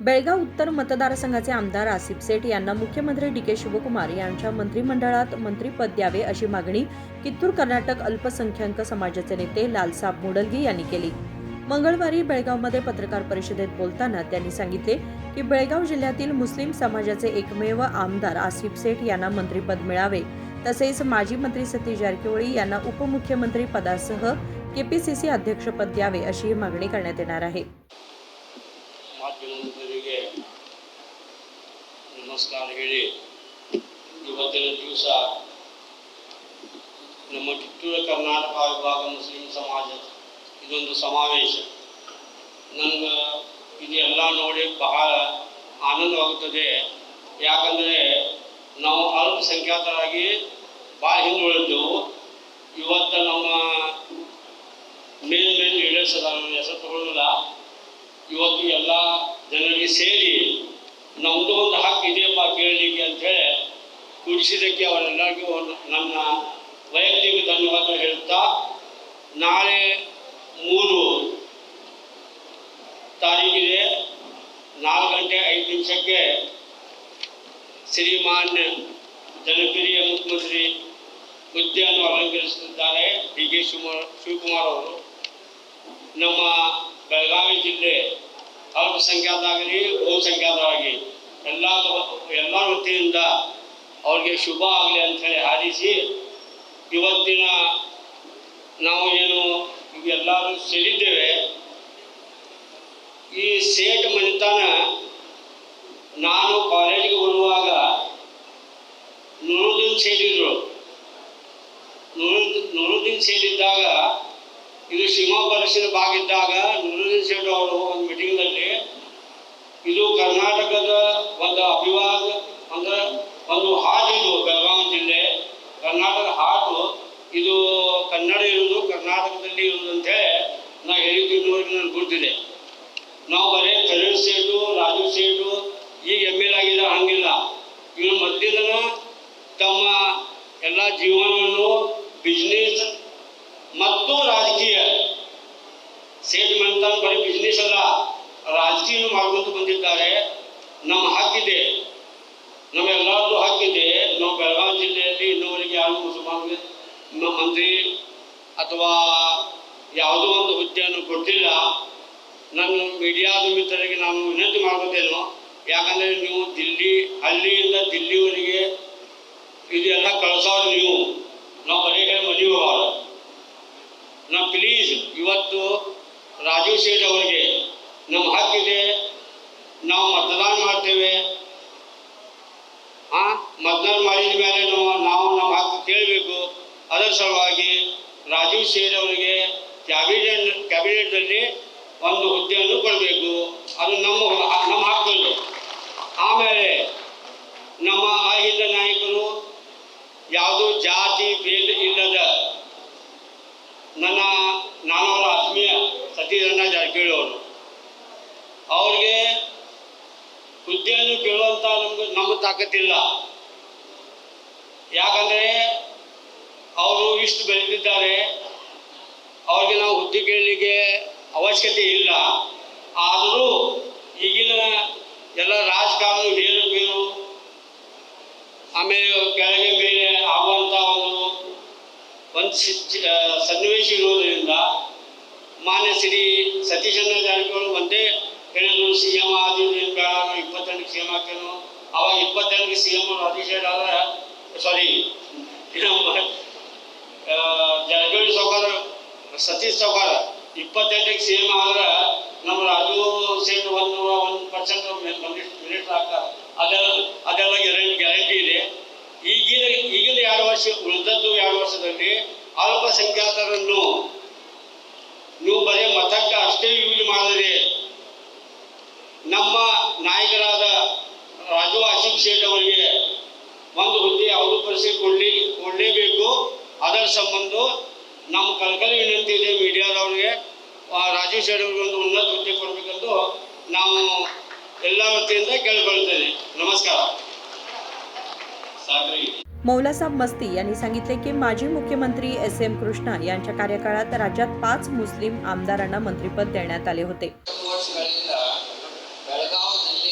बेळगाव उत्तर मतदारसंघाचे आमदार आसिफ सेठ यांना मुख्यमंत्री डी.के. शिवकुमार यांच्या मंत्रिमंडळात मंत्रिपद द्यावे अशी मागणी कित्तूर कर्नाटक अल्पसंख्याक समाजाचे नेते लालसाब मुडलगी यांनी केली। मंगळवारी बेळगावमध्ये पत्रकार परिषदेत बोलताना त्यांनी सांगितले की बेळगाव जिल्ह्यातील मुस्लिम समाजाचे एकमेव आमदार आसिफ सेठ यांना मंत्रिपद मिळावे, तसेच माजी मंत्री सतीश जारकिहोळी यांना उपमुख्यमंत्री पदासह केपीसीसी अध्यक्षपद द्यावे अशी मागणी करण्यात येणार आहे। ಮಾಧ್ಯಮದವರಿಗೆ ನಮಸ್ಕಾರ ಹೇಳಿ ಇವತ್ತಿನ ದಿವಸ ನಮ್ಮ ಕಿತ್ತೂರು ಕರ್ನಾಟಕ ವಿಭಾಗ ಮುಸ್ಲಿಂ ಸಮಾಜ ಇದೊಂದು ಸಮಾವೇಶ ನನಗೆ ಇದೆಲ್ಲ ನೋಡಿ ಬಹಳ ಆನಂದವಾಗುತ್ತದೆ। ಯಾಕಂದರೆ ನಾವು ಅಲ್ಪಸಂಖ್ಯಾತರಾಗಿ ಭಾಳ ಹಿಂದುಳಿದೆವು। ಇವತ್ತು ನಮ್ಮ ಮೇನ್ ಲೀಡರ್ಸ್ ಅದಾರ, ಹೆಸರು ತಗೊಳ್ಳೋದಿಲ್ಲ, ಇವತ್ತು ಎಲ್ಲ ಜನರಿಗೆ ಸೇರಿ ನಮ್ಮದು ಒಂದು ಹಕ್ಕು ಇದೆಯಪ್ಪ ಕೇಳಲಿಕ್ಕೆ ಅಂಥೇಳಿ ಕೂಡಿಸಿದ್ದಕ್ಕೆ ಅವರೆಲ್ಲರಿಗೂ ನನ್ನ ವೈಯಕ್ತಿಕ ಧನ್ಯವಾದ ಹೇಳ್ತಾ, ನಾಳೆ 3 ತಾರೀಕಿಗೆ 4:05 ಶ್ರೀಮಾನ್ಯ ಜನಪ್ರಿಯ ಮುಖ್ಯಮಂತ್ರಿ ಹುದ್ದೆಯನ್ನು ಅಲಂಕರಿಸುತ್ತಿದ್ದಾರೆ ಡಿ.ಕೆ. ಶಿವಕುಮಾರ್ ಅವರು। ನಮ್ಮ ಬೆಳಗಾವಿ ಜಿಲ್ಲೆ ಅಲ್ಪಸಂಖ್ಯಾತರಾಗಲಿ ಬಹುಸಂಖ್ಯಾತರಾಗಲಿ ಎಲ್ಲ ವತಿಯಿಂದ ಅವ್ರಿಗೆ ಶುಭ ಆಗಲಿ ಅಂಥೇಳಿ ಹಾರೈಸಿ, ಇವತ್ತಿನ ನಾವು ಏನು ಎಲ್ಲರೂ ಸೇರಿದ್ದೇವೆ, ಈ ಸೇಟ್ ಮನೆತನ ನಾನು ಕಾಲೇಜಿಗೆ ಬರುವಾಗ ನೂರುದ್ದೀನ್ ಸೇರಿದ್ರು। ನೂರುದ್ದೀನ್ ಸೇರಿದ್ದಾಗ ಇದು ಶಿವಮೊಗ್ಗ ಭಾಗ ಇದ್ದಾಗ ನೂರುದ್ದೀನ್ ಸೇಠ್ ಅವರು ಒಂದು ಮೀಟಿಂಗ್ನಲ್ಲಿ ಇದು ಕರ್ನಾಟಕದ ಒಂದು ಅಭಿಭಾಗ ಅಂದರೆ ಒಂದು ಹಾಟ್, ಇದು ಬೆಳಗಾವಿ ಜಿಲ್ಲೆ ಕರ್ನಾಟಕ ಹಾಟು, ಇದು ಕನ್ನಡ ಇರುವುದು ಕರ್ನಾಟಕದಲ್ಲಿ ಇರುವುದು ಅಂತೇಳಿ ನಾವು ಹೇಳಿದ್ದು ನನಗೆ ಗೊತ್ತಿದೆ। ನಾವು ಬರೀ ಕರೀಂ ಸೇಠು, ರಾಜು ಸೇಠು ಈಗ ML ಆಗಿದ್ದಾರೆ, ಹಂಗಿಲ್ಲ, ಇವರು ಮೊದಲಿನ ತಮ್ಮ ಎಲ್ಲ ಜೀವನವನ್ನು ಬಿಸ್ನೆಸ್ ಮತ್ತು ರಾಜಕೀಯ, ಸೇಟ್ ಮನೆತನ ಬರೀ ಬಿಸ್ನೆಸ್ ಅಲ್ಲ, ರಾಜಕೀಯ ಮಾಡ್ಕೊಂಡು ಬಂದಿದ್ದಾರೆ। ನಮ್ಮ ಹಕ್ಕಿದೆ, ನಮ್ಮೆಲ್ಲರದ್ದು ಹಕ್ಕಿದೆ। ನಾವು ಬೆಳಗಾವಿ ಜಿಲ್ಲೆಯಲ್ಲಿ ಇನ್ನೂವರೆಗೆ ಯಾರು ಮುಸಲ್ಮಾನರಿಗೆ ಮಂತ್ರಿ ಅಥವಾ ಯಾವುದೋ ಒಂದು ಹುದ್ದೆಯನ್ನು ಕೊಟ್ಟಿಲ್ಲ। ನನ್ನ ಮೀಡಿಯಾದ ಮಿತ್ರರಿಗೆ ನಾನು ವಿನಂತಿ ಮಾಡ್ಕೋತೇನೋ, ಯಾಕಂದರೆ ನೀವು ಹಳ್ಳಿಯಿಂದ ದಿಲ್ಲಿವರೆಗೆ ಇದೆಲ್ಲ ಕಳಿಸೋರು ನೀವು, ನಾವು ಬರೀ ಮದುವೆ ಹೋಗೋರು। ನಾವು ಪ್ಲೀಸ್ ಇವತ್ತು ರಾಜು ಸೇಠ್ ಅವರಿಗೆ ನಮ್ಮ ಹಕ್ಕಿದೆ, ನಾವು ಮತದಾನ ಮಾಡ್ತೇವೆ, ಮತದಾನ ಮಾಡಿದ ಮೇಲೆ ನಾವು ನಮ್ಮ ಹಕ್ಕು ಕೇಳಬೇಕು। ಅದರ ಸಲುವಾಗಿ ರಾಜು ಸೇಠ್ ಅವರಿಗೆ ಕ್ಯಾಬಿನೆಟ್ನಲ್ಲಿ ಒಂದು ಹುದ್ದೆಯನ್ನು ಕೊಡಬೇಕು, ಅದು ನಮ್ಮ ಹಕ್ಕು। ಆಮೇಲೆ ನಮ್ಮ ಅಹಿಂದ ನಾಯಕರು ಯಾವುದೂ ಜಾತಿ ಭೇದ ಇಲ್ಲದ ನಾನು ಅವರ ಆತ್ಮೀಯ ಸತೀಶ್ ಜಾರಕಿಹೊಳಿ ಅವರು, ಅವ್ರಿಗೆ ಹುದ್ದೆಯನ್ನು ಕೇಳುವಂಥ ನಮ್ಮ ತಾಕತ್ತಿಲ್ಲ। ಯಾಕಂದರೆ ಅವರು ಇಷ್ಟು ಬೆಳೆದಿದ್ದಾರೆ, ಅವ್ರಿಗೆ ನಾವು ಹುದ್ದೆ ಕೇಳಲಿಕ್ಕೆ ಅವಶ್ಯಕತೆ ಇಲ್ಲ। ಆದರೂ ಈಗಿನ ಎಲ್ಲ ರಾಜಕಾರಣ ಹೇರುಗೇರು, ಆಮೇಲೆ ಕೆಳಗೆ ಮೇಲೆ ಆಗುವಂಥ ಒಂದು ಸನ್ನಿವೇಶ ಇರುವುದರಿಂದ ಮಾನ್ಯ ಶ್ರೀ ಸತೀಶ್ ಜಾರಕಿಹೊಳಿ ಒಂದೇ ಹೇಳಿದ್ರು, CM ಆದಿದ್ದು ಏನು ಬೇಡ, 28ಕ್ಕೆ CM ಹಾಕ್ತೇನೋ, ಅವಾಗ 28ಕ್ಕೆ CM ರಾಜು ಸೇಠ್ ಆದ್ರೆ ಜಾರಕಿಹೊಳಿ ಸಾವ್ಕಾರ ಸತೀಶ್ ಸಾವ್ಕಾರ 28ಕ್ಕೆ CM ಆದ್ರೆ ನಮ್ಮ ರಾಜು ಸೇಠ್ 1% ಮಿನಿಟ್ ಆಗ್ತಾರೆ, ಅದೆಲ್ಲ ಗ್ಯಾರಂಟಿ ಇದೆ। ಈಗಿನ 2 ವರ್ಷ ಉಳಿದದ್ದು 2 ವರ್ಷದಲ್ಲಿ ಅಲ್ಪಸಂಖ್ಯಾತರನ್ನು ನೀವು ಬರೀ ಮತಕ್ಕೆ ಅಷ್ಟೇ ಯೂಸ್ ಮಾಡಿದರೆ, ನಮ್ಮ ನಾಯಕರಾದ ರಾಜು ಆಸಿಫ್ ಸೇಠ್ ಅವರಿಗೆ ಒಂದು ಹುದ್ದೆ ಯಾವುದೂ ಪರಿಸ್ಥಿತಿ ಕೊಡಲೇಬೇಕು। ಅದರ ಸಂಬಂಧ ನಮ್ಮ ಕಳಕಳಿ ವಿನಂತಿ ಇದೆ ಮೀಡಿಯಾದವ್ರಿಗೆ, ರಾಜು ಸೇಠ್ ಅವರಿಗೆ ಒಂದು ಉನ್ನತ ಹುದ್ದೆ ಕೊಡಬೇಕಂದು ನಾವು ಎಲ್ಲ ವತಿಯಿಂದ ಕೇಳಿಕೊಳ್ತೇನೆ। नमस्कार। मौलासाब मस्ती यांनी सांगितले की माजी मुख्यमंत्री SM कृष्णा यांच्या कार्यकाळात राज्यात 5 मुस्लिम आमदारांना मंत्रिपद देण्यात आले होते। ಬೆಳಗಾವಿ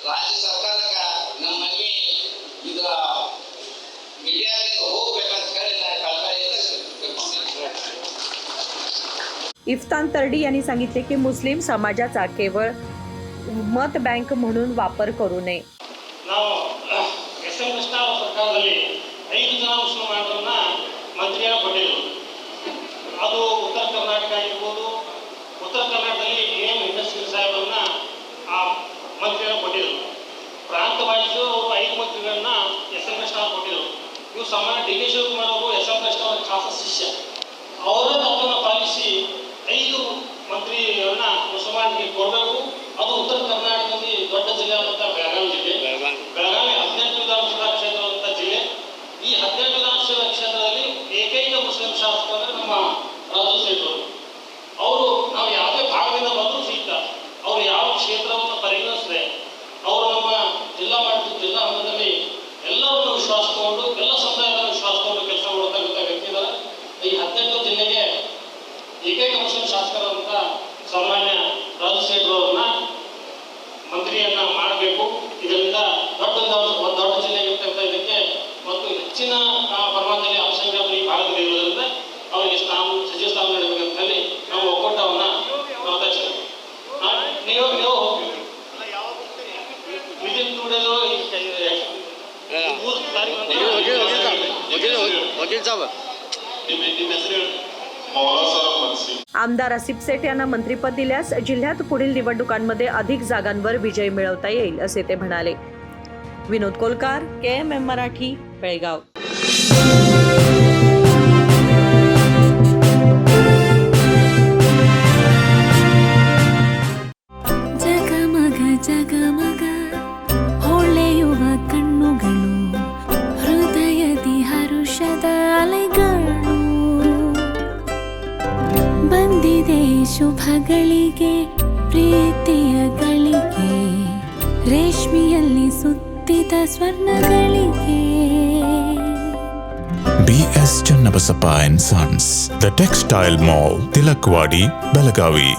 ರಾಜ್ಯ ಸರ್ಕಾರಕ್ಕೆ ನಮ್ಮ ಮನವಿ ಇದು ಮೀಡಿಯಾದಿಂದ ಹೋಗ್ಬೇಕಂತ ಹೇಳಿ ನಾನು ಕಳಕಳಿಯಿಂದ इफ्तान तरडी यांनी सांगितले की मुस्लिम समाजाचा केवळ मत बँक म्हणून वापर करू नये. ನಾವು ಎಸ್ ಎಂ ಕೃಷ್ಣ ಅವರ ಸರ್ಕಾರದಲ್ಲಿ 5 ಜನ ಮುಸಲ್ಮಾನರನ್ನ ಮಂತ್ರಿಯಾಗಿ ಕೊಟ್ಟಿದ್ರು. ಅದು ಉತ್ತರ ಕರ್ನಾಟಕ ಆಗಿರ್ಬೋದು. ಉತ್ತರ ಕರ್ನಾಟಕದಲ್ಲಿ ಎಂ ಇಂಡಸ್ಟ್ರಿ ಸಾಹೇಬರನ್ನ ಆ ಮಂತ್ರಿಯಾಗಿ ಕೊಟ್ಟಿದ್ರು. ಪ್ರಾಂತ ವೈಸ್ ಅವರು 5 ಮಂತ್ರಿಗಳನ್ನ ಎಸ್ ಎಂ ಕೃಷ್ಣ ಅವರು ಕೊಟ್ಟಿದ್ರು. ಇವು ಸಾಮಾನ್ಯ ಡಿ ಕೆ ಶಿವಕುಮಾರ್ ಅವರು ಎಸ್ ಎಂ ಕೃಷ್ಣ ಅವರ ಖಾಸ ಶಿಷ್ಯ. ಅವರ ತತ್ವವನ್ನು ಪಾಲಿಸಿ 5 ಮಂತ್ರಿಗಳನ್ನ ಮುಸಲ್ಮಾನರಿಗೆ ಕೊಡಬೇಕು. ಅದು ಉತ್ತರ ಕರ್ನಾಟಕದಲ್ಲಿ ದೊಡ್ಡ ಜಿಲ್ಲೆ ಆದಂಥ ಬೆಳಗಾವಿ ಜಿಲ್ಲೆ. ಬೆಳಗಾವಿ 18 ವಿಧಾನಸಭಾ ಕ್ಷೇತ್ರದಂಥ ಜಿಲ್ಲೆ. ಈ 18 ವಿಧಾನಸಭಾ ಕ್ಷೇತ್ರದಲ್ಲಿ ಏಕೈಕ ಮುಸ್ಲಿಂ ಶಾಸಕರು ಅಂದರೆ ನಮ್ಮ ರಾಜು ಸೇಠ್ ಅವರು ನಾವು ಯಾವುದೇ ಭಾಗದಿಂದ ಬಂದರೂ ಸಹಿತ ಅವರು ಯಾವ ಕ್ಷೇತ್ರವನ್ನು ಪರಿಗಣಿಸದೆ ಅವರು ನಮ್ಮ ಜಿಲ್ಲಾ ಮಟ್ಟದ ಜಿಲ್ಲಾ ಹಂತದಲ್ಲಿ ಎಲ್ಲರನ್ನು ವಿಶ್ವಾಸ ತಗೊಂಡು ಎಲ್ಲ ಸಮುದಾಯದ ವಿಶ್ವಾಸ ತಗೊಂಡು ಕೆಲಸ ಮಾಡತಕ್ಕಂಥ ವ್ಯಕ್ತಿ ಇದ್ದಾರೆ. ಈ 18 ಜಿಲ್ಲೆಗೆ ಏಕೈಕ ಮುಸ್ಲಿಂ ಶಾಸಕರಾದಂಥ ಸಾಮಾನ್ಯ ರಾಜು ಸೇಠ್ ಅವರನ್ನ ಮಂತ್ರಿಯನ್ನ ಮಾಡಬೇಕು. ಇದರಿಂದ ದೊಡ್ಡ ಜಿಲ್ಲೆಗೆ ಇರ್ತಕ್ಕಂಥ ಇದಕ್ಕೆ ಮತ್ತು ಹೆಚ್ಚಿನ ಪ್ರಮಾಣದಲ್ಲಿ ಅಲ್ಪಸಂಖ್ಯಾತರು ಈ ಭಾಗದಲ್ಲಿ ಇರುವುದರಿಂದ ಅವರಿಗೆ ಸಚಿವ ಸ್ಥಾನ ನೀಡಬೇಕಂತ ಹೇಳಿ ನಾವು ಒಕ್ಕೂಟವನ್ನ ಒತ್ತಾಯಿಸ್ತೇವೆ. ನೀವು ನಿತಿನ್ ಟೂಡೆದು आमदार आसिफ सेठ यांना मंत्रिपद दिल्यास जिल्ह्यात पुढील निवडणुकांमध्ये अधिक जागांवर विजय मिळवता येईल असे ते म्हणाले. विनोद कोलकार, KMM मराठी, बेळगाव. ಜಗಮಗ ಜಗಮಗ ಹೊಳೆಯುವ ಕಣ್ಣುಗಳು, ಹೃದಯದಿ ಹರುಷದ ಅಲೆಗಳು. ಬಂದಿದೆ ಶುಭಗಳಿಗೆ ಪ್ರೀತಿಯ ಗಳಿಗೆ, ರೇಷ್ಮೆಯಲ್ಲಿ ಸುತ್ತಿದ ಸ್ವರ್ಣಗಳಿಗೆ. BS Channabasappa and Sons, The Textile Mall, Tilakwadi, Belagavi.